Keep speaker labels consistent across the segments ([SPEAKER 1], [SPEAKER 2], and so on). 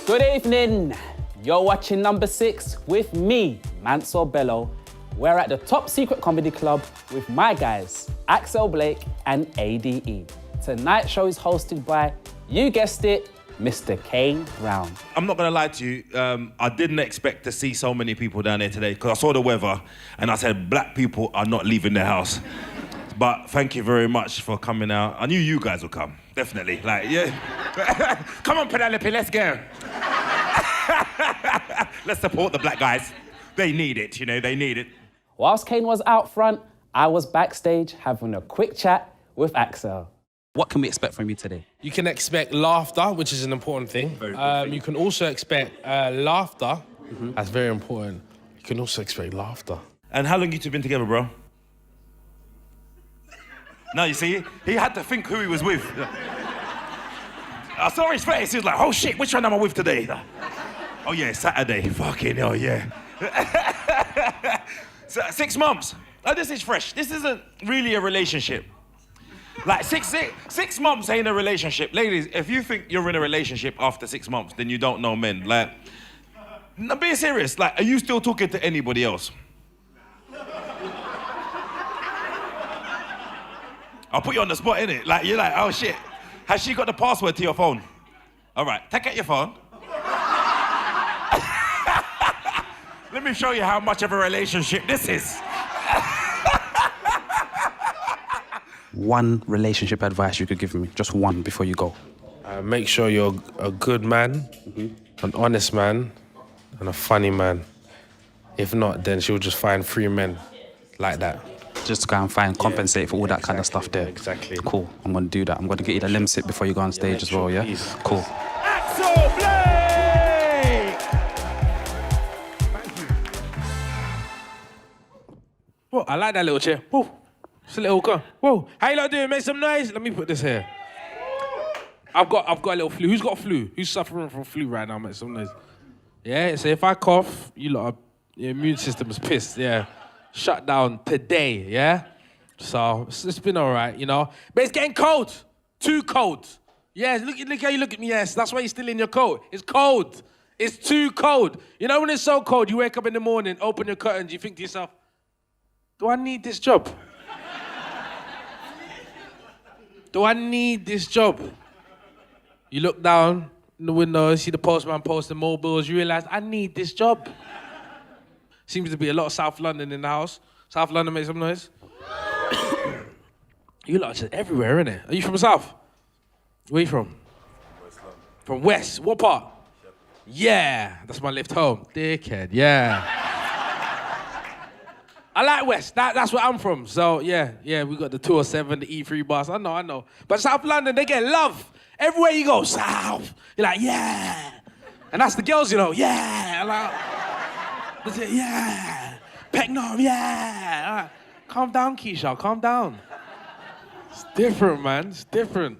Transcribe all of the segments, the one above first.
[SPEAKER 1] Good evening. You're watching Number 6 with me, Mansour Bello. We're at the Top Secret Comedy Club with my guys, Axel Blake and ADE. Tonight's show is hosted by, you guessed it, Mr. Kane Brown.
[SPEAKER 2] I'm not gonna lie to you, I didn't expect to see so many people down here today because I saw the weather and I said black people are not leaving their house. But thank you very much for coming out. I knew you guys would come, definitely. Like, yeah. Come on, Penelope, let's go. Let's support the black guys. They need it, you know, they need it.
[SPEAKER 1] Whilst Kane was out front, I was backstage having a quick chat with Axel. What can we expect from you today?
[SPEAKER 3] You can expect laughter, which is an important thing. You can also expect laughter. That's very important. You can also expect laughter.
[SPEAKER 2] And how long you two been together, bro? No, you see, he had to think who he was with. I saw his face, he was like, oh shit, which one am I with today? Oh yeah, Saturday, fucking hell, yeah. 6 months. Oh, this is fresh. This isn't really a relationship. Like six months ain't a relationship. Ladies, if you think you're in a relationship after 6 months, then you don't know men. Like, no, be serious. Like, are you still talking to anybody else? I'll put you on the spot, innit? Like, you're like, oh shit. Has she got the password to your phone? All right, take out your phone. Let me show you how much of a relationship this is.
[SPEAKER 1] One relationship advice you could give me, just one before you go.
[SPEAKER 3] Make sure you're a good man, an honest man, and a funny man. If not, then she'll just find 3 men like that.
[SPEAKER 1] Just to go and find, compensate for all that kind of stuff there.
[SPEAKER 3] Exactly.
[SPEAKER 1] Cool, I'm gonna do that. I'm gonna get you the limb sit before you go on stage as well, yeah?
[SPEAKER 3] Please.
[SPEAKER 1] Cool.
[SPEAKER 2] Axel Blake!
[SPEAKER 3] Thank you. Whoa, I like that little chair. Whoa, it's a little car. Whoa, how you lot doing? Make some noise. Let me put this here. I've got a little flu. Who's got flu? Who's suffering from flu right now? Make some noise. Yeah, so if I cough, you lot, your immune system is pissed, yeah. Shut down today, yeah? So it's been all right, you know? But it's getting cold. Too cold. Yes, look how you look at me, yes. That's why you're still in your coat. It's cold. It's too cold. You know when it's so cold, you wake up in the morning, open your curtains, you think to yourself, do I need this job? Do I need this job? You look down in the window, see the postman posting more bills, you realise, I need this job. Seems to be a lot of South London in the house. South London, make some noise. You lot are just everywhere, innit? Are you from South? Where you from? West London. From West? What part? Yeah, that's my lift home. Dickhead, yeah. I like West, that's where I'm from. So, yeah, we got the 207, the E3 bus, I know. But South London, they get love. Everywhere you go, South. You're like, yeah. And that's the girls, you know, yeah. Like, yeah. Pecknam, yeah. All right. Calm down, Keisha, calm down. It's different, man, it's different.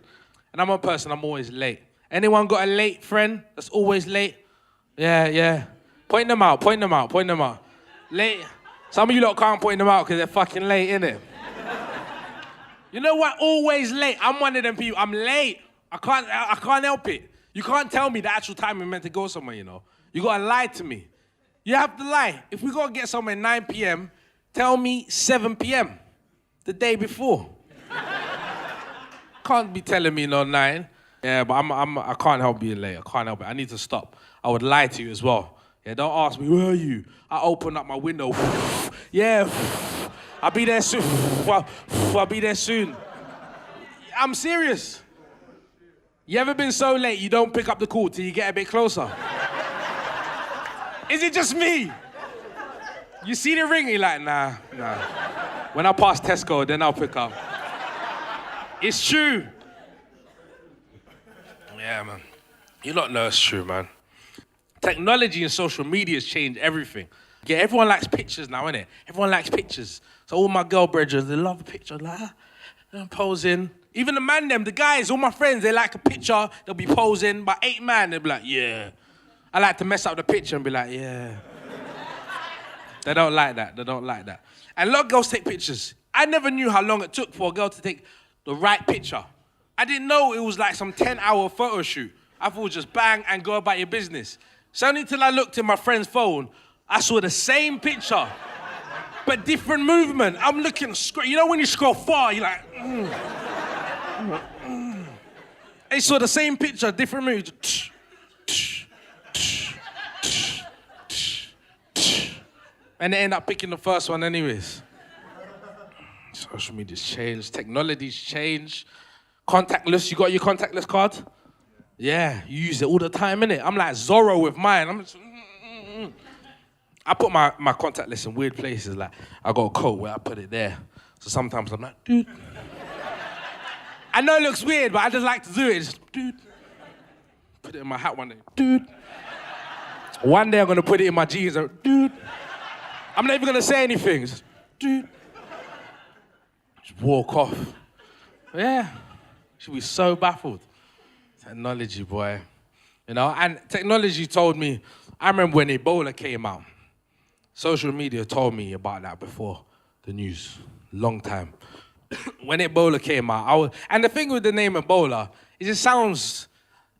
[SPEAKER 3] And I'm a person, I'm always late. Anyone got a late friend that's always late? Yeah. Point them out. Late. Some of you lot can't point them out because they're fucking late, innit? You know what? Always late. I'm one of them people. I'm late. I can't help it. You can't tell me the actual time we're meant to go somewhere, you know? You gotta lie to me. You have to lie. If we gotta get somewhere 9 p.m., tell me 7 p.m. the day before. Can't be telling me no 9. Yeah, but I can't help being late. I can't help it. I need to stop. I would lie to you as well. Yeah, don't ask me, where are you? I open up my window. Yeah, I'll be there soon. I'll be there soon. I'm serious. You ever been so late you don't pick up the call till you get a bit closer? Is it just me? You see the ring, you're like, nah. When I pass Tesco, then I'll pick up. It's true. Yeah, man. You lot know it's true, man. Technology and social media has changed everything. Yeah, everyone likes pictures now, innit? Everyone likes pictures. So all my girl brethren, they love a picture, like, I'm posing. Even the man them, the guys, all my friends, they like a picture, they'll be posing, but 8 man, they'll be like, yeah. I like to mess up the picture and be like, yeah. They don't like that. And a lot of girls take pictures. I never knew how long it took for a girl to take the right picture. I didn't know it was like some 10-hour photo shoot. I thought just bang and go about your business. So only till I looked in my friend's phone, I saw the same picture, but different movement. I'm looking, you know when you scroll far, you're like, I saw the same picture, different movement. And they end up picking the first one anyways. Social media's changed, technology's changed. Contactless, you got your contactless card? Yeah, you use it all the time, innit? I'm like Zorro with mine. I put my contactless in weird places. Like, I got a coat where I put it there. So sometimes I'm like, dude. I know it looks weird, but I just like to do it. Just, dude. Put it in my hat one day. Dude. One day I'm gonna put it in my jeans. Dude. I'm not even gonna say anything. Just, dude. Just walk off. Yeah. She'll be so baffled. Technology, boy. You know, and technology told me, I remember when Ebola came out. Social media told me about that before the news. Long time. When Ebola came out, and the thing with the name Ebola, it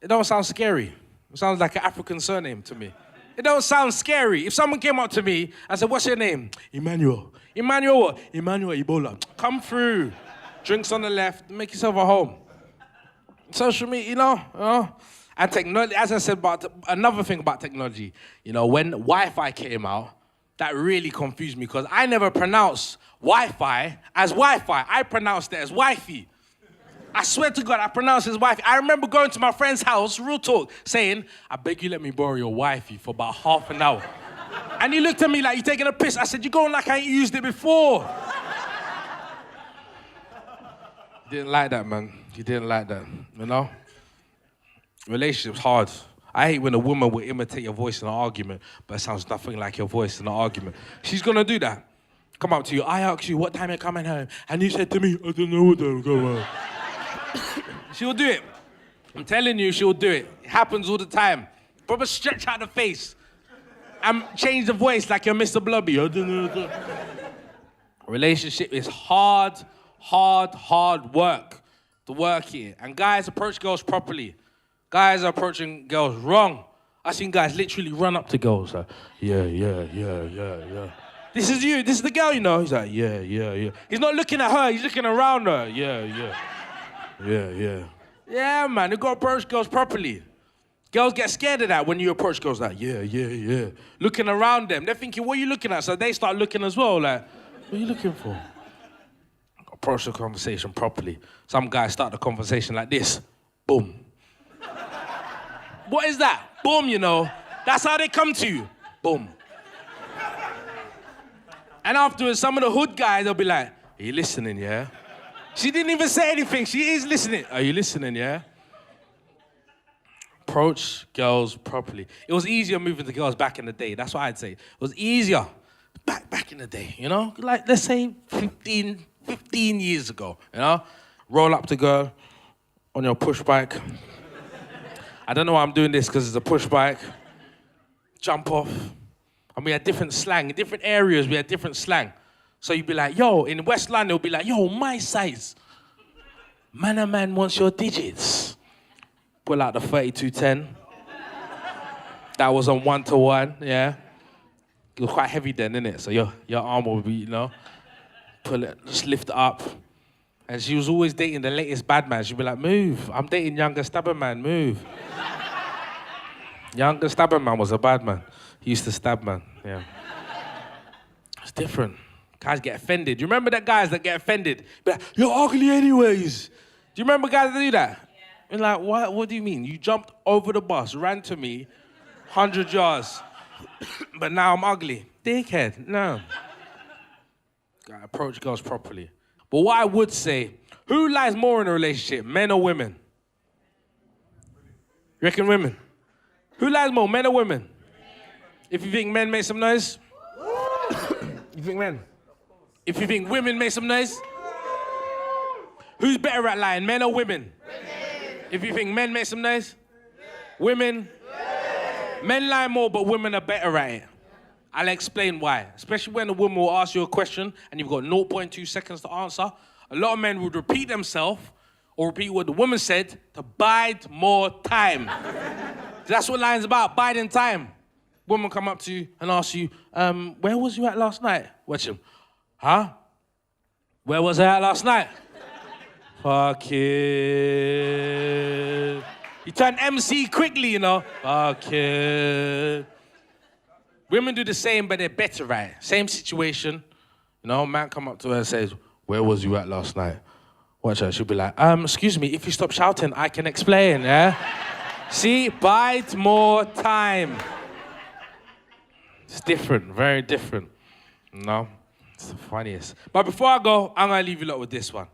[SPEAKER 3] don't sound scary. It sounds like an African surname to me. It don't sound scary. If someone came up to me and said, what's your name? Emmanuel. Emmanuel what? Emmanuel Ebola. Come through. Drinks on the left. Make yourself at home. Social media, you know? And technology, as I said, another thing about technology, you know, when Wi-Fi came out, that really confused me because I never pronounced Wi-Fi as Wi-Fi. I pronounced it as Wi-Fi. I swear to God, I pronounced it as Wi-Fi. I remember going to my friend's house, real talk, saying, I beg you let me borrow your Wi-Fi for about half an hour. And he looked at me like, you taking a piss? I said, you're going like I ain't used it before. Didn't like that, man. You didn't like that, you know? Relationship's hard. I hate when a woman will imitate your voice in an argument, but it sounds nothing like your voice in an argument. She's gonna do that. Come up to you, I asked you, what time you're coming home? And you said to me, I don't know what time I'm going home. She'll do it. I'm telling you, she'll do it. It happens all the time. Probably stretch out the face and change the voice like you're Mr. Blobby. I don't know. Relationship is hard work to work here. And guys approach girls properly. Guys are approaching girls wrong. I've seen guys literally run up to girls like, yeah. This is you, this is the girl, you know. He's like, yeah. He's not looking at her, he's looking around her. Yeah. Yeah, man, you gotta approach girls properly. Girls get scared of that when you approach girls like, yeah. Looking around them. They're thinking, what are you looking at? So they start looking as well, like, what are you looking for? Approach the conversation properly. Some guys start the conversation like this. Boom. What is that? Boom, you know. That's how they come to you. Boom. And afterwards, some of the hood guys, they'll be like, are you listening, yeah? She didn't even say anything. She is listening. Are you listening, yeah? Approach girls properly. It was easier moving to girls back in the day. That's what I'd say. It was easier back in the day, you know? Like, let's say 15 years ago, you know? Roll up to girl on your push bike. I don't know why I'm doing this because it's a push bike. Jump off. And we had different slang. In different areas, we had different slang. So you'd be like, yo, in West London, it'll be like, yo, my size. Man wants your digits. Pull out the 3210. That was on 1-to-1, yeah. It was quite heavy then, innit? So your arm will be, you know, pull it, just lift it up. And she was always dating the latest bad man. She'd be like, move. I'm dating Yanga stubborn man, move. Yanga stubborn man was a bad man. He used to stab man, yeah. It's different. Guys get offended. You remember that guys that get offended? Be like, you're ugly anyways. Do you remember guys that do that? And like, what do you mean? You jumped over the bus, ran to me, 100 yards, but now I'm ugly. Dickhead, no. Gotta approach girls properly. But what I would say, who lies more in a relationship, men or women? You reckon women? Who lies more, men or women? If you think men, make some noise. You think men? If you think women, make some noise. Who's better at lying, men or women? If you think men, make some noise. Women? Men lie more, but women are better at it. I'll explain why. Especially when a woman will ask you a question and you've got 0.2 seconds to answer. A lot of men would repeat themselves or repeat what the woman said to bide more time. That's what line's about, biding time. Woman come up to you and ask you, where was you at last night? Watch him. Huh? Where was I at last night? Fucking. You turn MC quickly, you know. Fucking. Women do the same, but they're better, right? Same situation. You know, man come up to her and says, where was you at last night? Watch her, she'll be like, excuse me, if you stop shouting, I can explain, yeah? See, bide more time. It's different, very different. No, it's the funniest. But before I go, I'm gonna leave you lot with this one.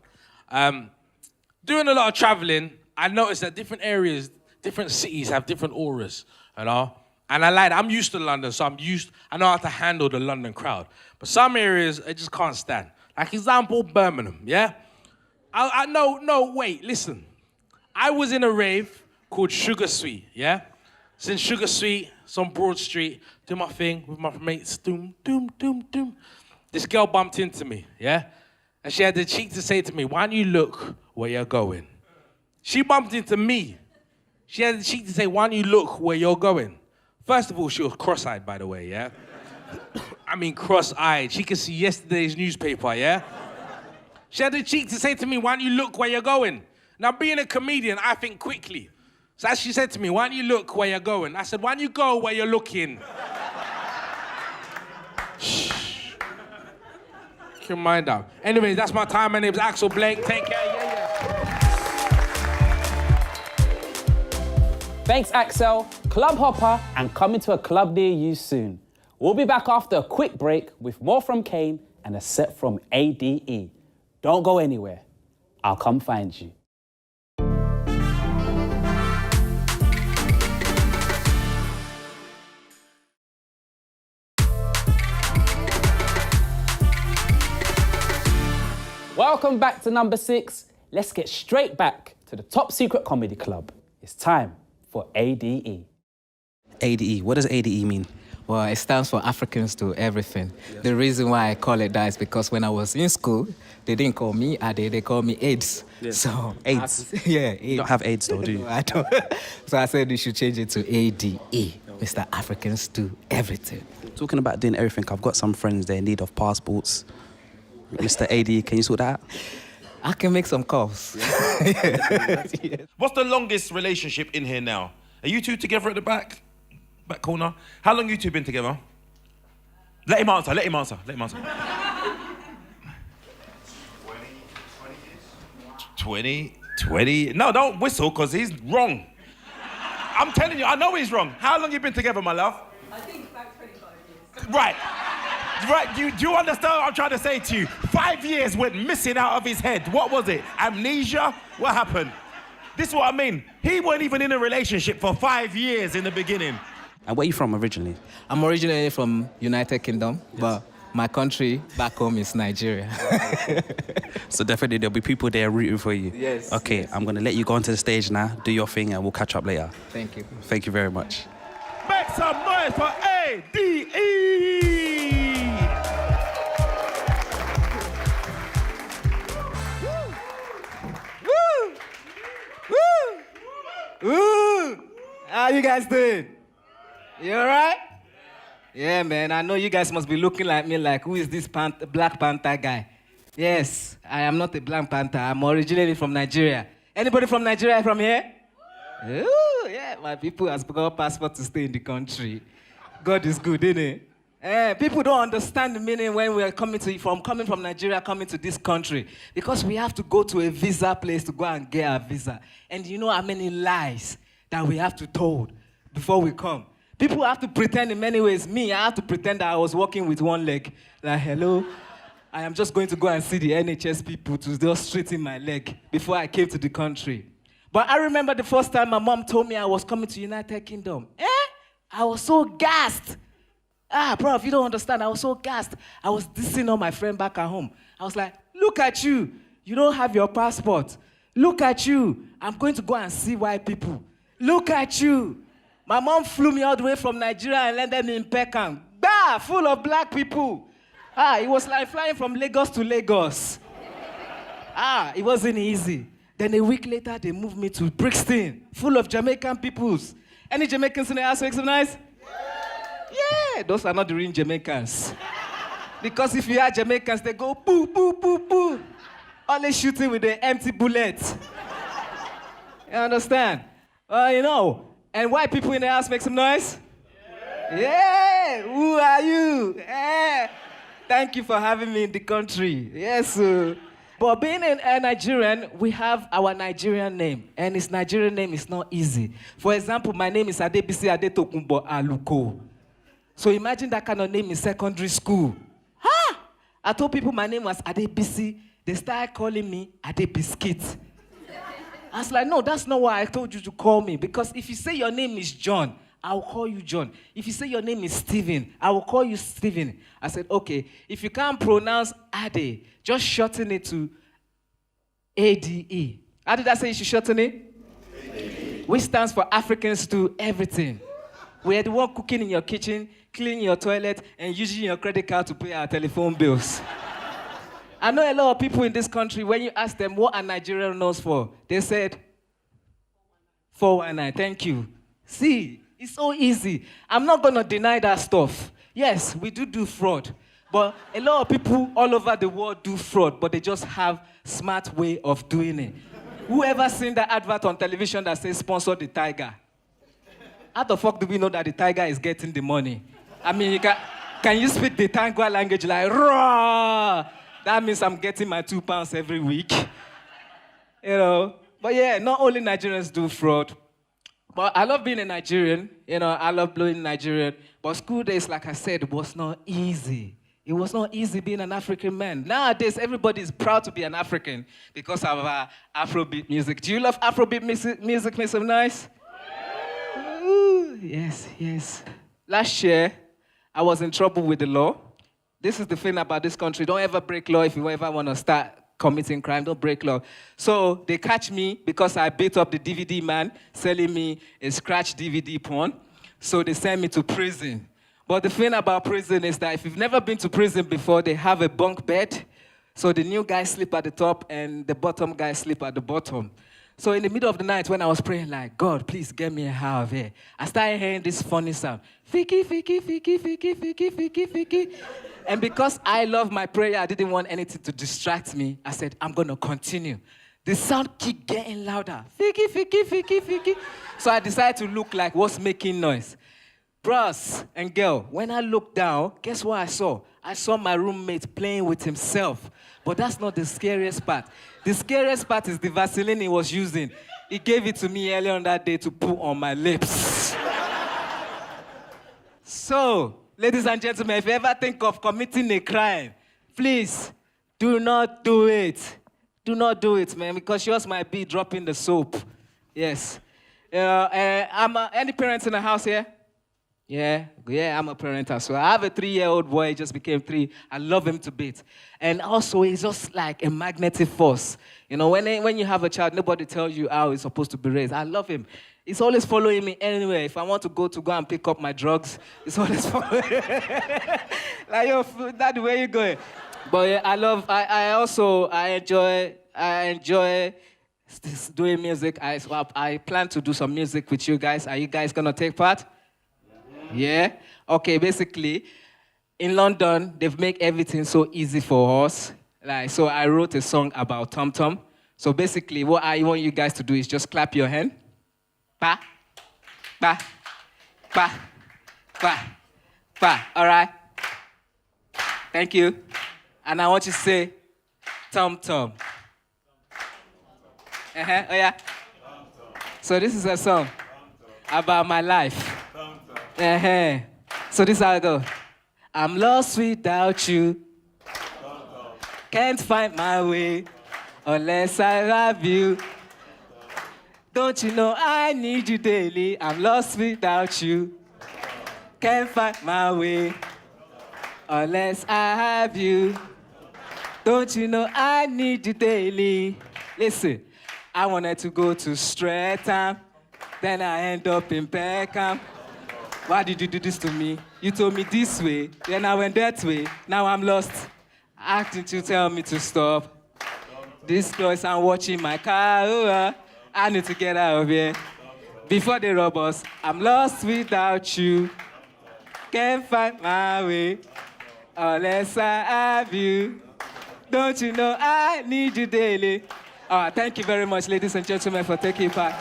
[SPEAKER 3] Doing a lot of traveling, I noticed that different areas, different cities have different auras, you know? And I'm used to London, so I know how to handle the London crowd. But some areas, I just can't stand. Like example, Birmingham, yeah? Wait, listen. I was in a rave called Sugar Sweet, yeah? It's in Sugar Sweet, it's on Broad Street, do my thing with my mates, doom, doom, doom, doom. This girl bumped into me, yeah? And she had the cheek to say to me, why don't you look where you're going? She bumped into me. She had the cheek to say, why don't you look where you're going? First of all, she was cross-eyed, by the way, yeah? I mean, cross-eyed. She could see yesterday's newspaper, yeah? She had the cheek to say to me, why don't you look where you're going? Now, being a comedian, I think quickly. So as she said to me, why don't you look where you're going? I said, why don't you go where you're looking? Shh. Keep your mind out. Anyways, that's my time. My name's Axel Blake. Take care. Yeah.
[SPEAKER 1] Thanks, Axel, Club Hopper, and coming to a club near you soon. We'll be back after a quick break with more from Kane and a set from ADE. Don't go anywhere. I'll come find you. Welcome back to number 6. Let's get straight back to the Top Secret Comedy Club. It's time for ADE.
[SPEAKER 4] ADE, what does ADE mean?
[SPEAKER 5] Well, it stands for Africans Do Everything. Yes. The reason why I call it that is because when I was in school, they didn't call me Ade, they called me AIDS.
[SPEAKER 4] Yeah.
[SPEAKER 5] So
[SPEAKER 4] AIDS?
[SPEAKER 5] Yeah, AIDS.
[SPEAKER 4] You don't have AIDS though, do you?
[SPEAKER 5] No, I don't. So I said you should change it to ADE. Mr. Africans Do Everything.
[SPEAKER 4] Talking about doing everything, I've got some friends, they're in need of passports. Mr. ADE, can you sort that out?
[SPEAKER 5] I can make some calls.
[SPEAKER 4] Yeah.
[SPEAKER 5] Yes.
[SPEAKER 2] What's the longest relationship in here now? Are you two together at the back corner? How long you two been together? Let him answer. 20? No, don't whistle, because he's wrong. I'm telling you, I know he's wrong. How long you been together, my love?
[SPEAKER 6] I think about 25 years.
[SPEAKER 2] Right, do you understand what I'm trying to say to you? 5 years went missing out of his head. What was it? Amnesia? What happened? This is what I mean. He wasn't even in a relationship for 5 years in the beginning.
[SPEAKER 4] And where are you from originally?
[SPEAKER 5] I'm originally from United Kingdom, but my country back home is Nigeria.
[SPEAKER 4] So definitely there'll be people there rooting for you.
[SPEAKER 5] Yes.
[SPEAKER 4] Okay,
[SPEAKER 5] yes.
[SPEAKER 4] I'm going to let you go onto the stage now, do your thing, and we'll catch up later.
[SPEAKER 5] Thank you.
[SPEAKER 4] Thank you very much.
[SPEAKER 2] Make some noise for ADE!
[SPEAKER 5] Ooh! How you guys doing? You all right? Yeah, man. I know you guys must be looking like me like, who is this Black Panther guy? Yes, I am not a Black Panther. I'm originally from Nigeria. Anybody from Nigeria from here? Ooh, yeah, my people has got passport to stay in the country. God is good, isn't it? People don't understand the meaning when we are coming from Nigeria, coming to this country. Because we have to go to a visa place to go and get our visa. And you know how many lies that we have to told before we come. People have to pretend in many ways. Me, I have to pretend that I was walking with one leg. Like, hello, I am just going to go and see the NHS people to just straighten my leg before I came to the country. But I remember the first time my mom told me I was coming to United Kingdom. I was so gassed. Bro, if you don't understand, I was so gassed. I was dissing on my friend back at home. I was like, look at you. You don't have your passport. Look at you. I'm going to go and see white people. Look at you. My mom flew me all the way from Nigeria and landed me in Peckham. Full of black people. It was like flying from Lagos to Lagos. It wasn't easy. Then a week later, they moved me to Brixton, full of Jamaican peoples. Any Jamaicans in the house make some noise? Yeah, those are not the real Jamaicans. Because if you are Jamaicans, they go boo, boo, boo, boo. Always shooting with the empty bullets. You understand? You know. And white people in the house make some noise? Yeah, who are you? Yeah. Thank you for having me in the country. Yes, sir. But being a Nigerian, we have our Nigerian name. And this Nigerian name is not easy. For example, my name is Adebisi Adetokunbo Aluko. So imagine that kind of name in secondary school. Huh? I told people my name was Adebisi. They started calling me Adebiscuit. I was like, no, that's not why I told you to call me. Because if you say your name is John, I will call you John. If you say your name is Stephen, I will call you Stephen. I said, okay, if you can't pronounce Ade, just shorten it to ADE. How did I say you should shorten it? ADE. Which stands for Africans do everything. We're the one cooking in your kitchen, cleaning your toilet, and using your credit card to pay our telephone bills. I know a lot of people in this country, when you ask them what are Nigerian knows for, they said, 419, thank you. See, it's so easy. I'm not going to deny that stuff. Yes, we do fraud. But a lot of people all over the world do fraud, but they just have smart way of doing it. Whoever seen that advert on television that says sponsor the tiger? How the fuck do we know that the tiger is getting the money? I mean, can you speak the Tangwa language like, raw? That means I'm getting my £2 every week. You know? But yeah, not only Nigerians do fraud, but I love being a Nigerian. You know, I love being Nigerian. But school days, like I said, was not easy. It was not easy being an African man. Nowadays, everybody is proud to be an African because of Afrobeat music. Do you love Afrobeat music? Make some noise? Ooh, yes, yes. Last year, I was in trouble with the law. This is the thing about this country. Don't ever break law if you ever want to start committing crime. Don't break law. So they catch me because I beat up the DVD man selling me a scratch DVD porn. So they send me to prison. But the thing about prison is that if you've never been to prison before, they have a bunk bed. So the new guys sleep at the top and the bottom guys sleep at the bottom. So in the middle of the night when I was praying like, God, please get me out of here, I started hearing this funny sound. Fiki, fiki, fiki, fiki, fiki, fiki, fiki. And because I love my prayer, I didn't want anything to distract me. I said, I'm going to continue. The sound keep getting louder. Fiki, fiki, fiki, fiki. So I decided to look like what's making noise. Bros and girl, when I looked down, guess what I saw? I saw my roommate playing with himself. But that's not the scariest part. The scariest part is the Vaseline he was using. He gave it to me earlier on that day to put on my lips. So, ladies and gentlemen, if you ever think of committing a crime, please do not do it. Do not do it, man, because yours might be dropping the soap. Yes. Any parents in the house here? Yeah, I'm a parent as well. I have a 3-year-old boy, he just became 3. I love him to bits. And also, he's just like a magnetic force. You know, when you have a child, nobody tells you how he's supposed to be raised. I love him. He's always following me anywhere. If I want to go and pick up my drugs, he's always following me. Like, yo, Daddy, where you going? But yeah, I enjoy doing music. I plan to do some music with you guys. Are you guys going to take part? Yeah? Okay, basically, in London, they've made everything so easy for us. So I wrote a song about Tom Tom. So basically, what I want you guys to do is just clap your hand. Pa, pa, pa, pa, pa. All right? Thank you. And I want you to say, Tom Tom. Oh yeah? So this is a song about my life. So this is how I go. I'm lost without you. Can't find my way unless I have you. Don't you know I need you daily? I'm lost without you. Can't find my way unless I have you. Don't you know I need you daily? Listen, I wanted to go to Streatham, then I end up in Peckham. Why did you do this to me? You told me this way, then I went that way. Now I'm lost. Acting to tell me to stop. These girls are watching my car. I need to get out of here. Before they rob us, I'm lost without you. Can't find my way unless I have you. Don't you know I need you daily? Thank you very much, ladies and gentlemen, for taking part.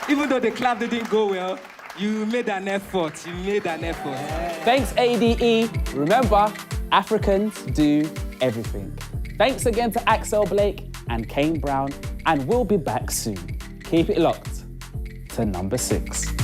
[SPEAKER 5] Even though the clap didn't go well, you made an effort. You made an effort.
[SPEAKER 1] Thanks, ADE. Remember, Africans do everything. Thanks again to Axel Blake and Kane Brown, and we'll be back soon. Keep it locked to number 6.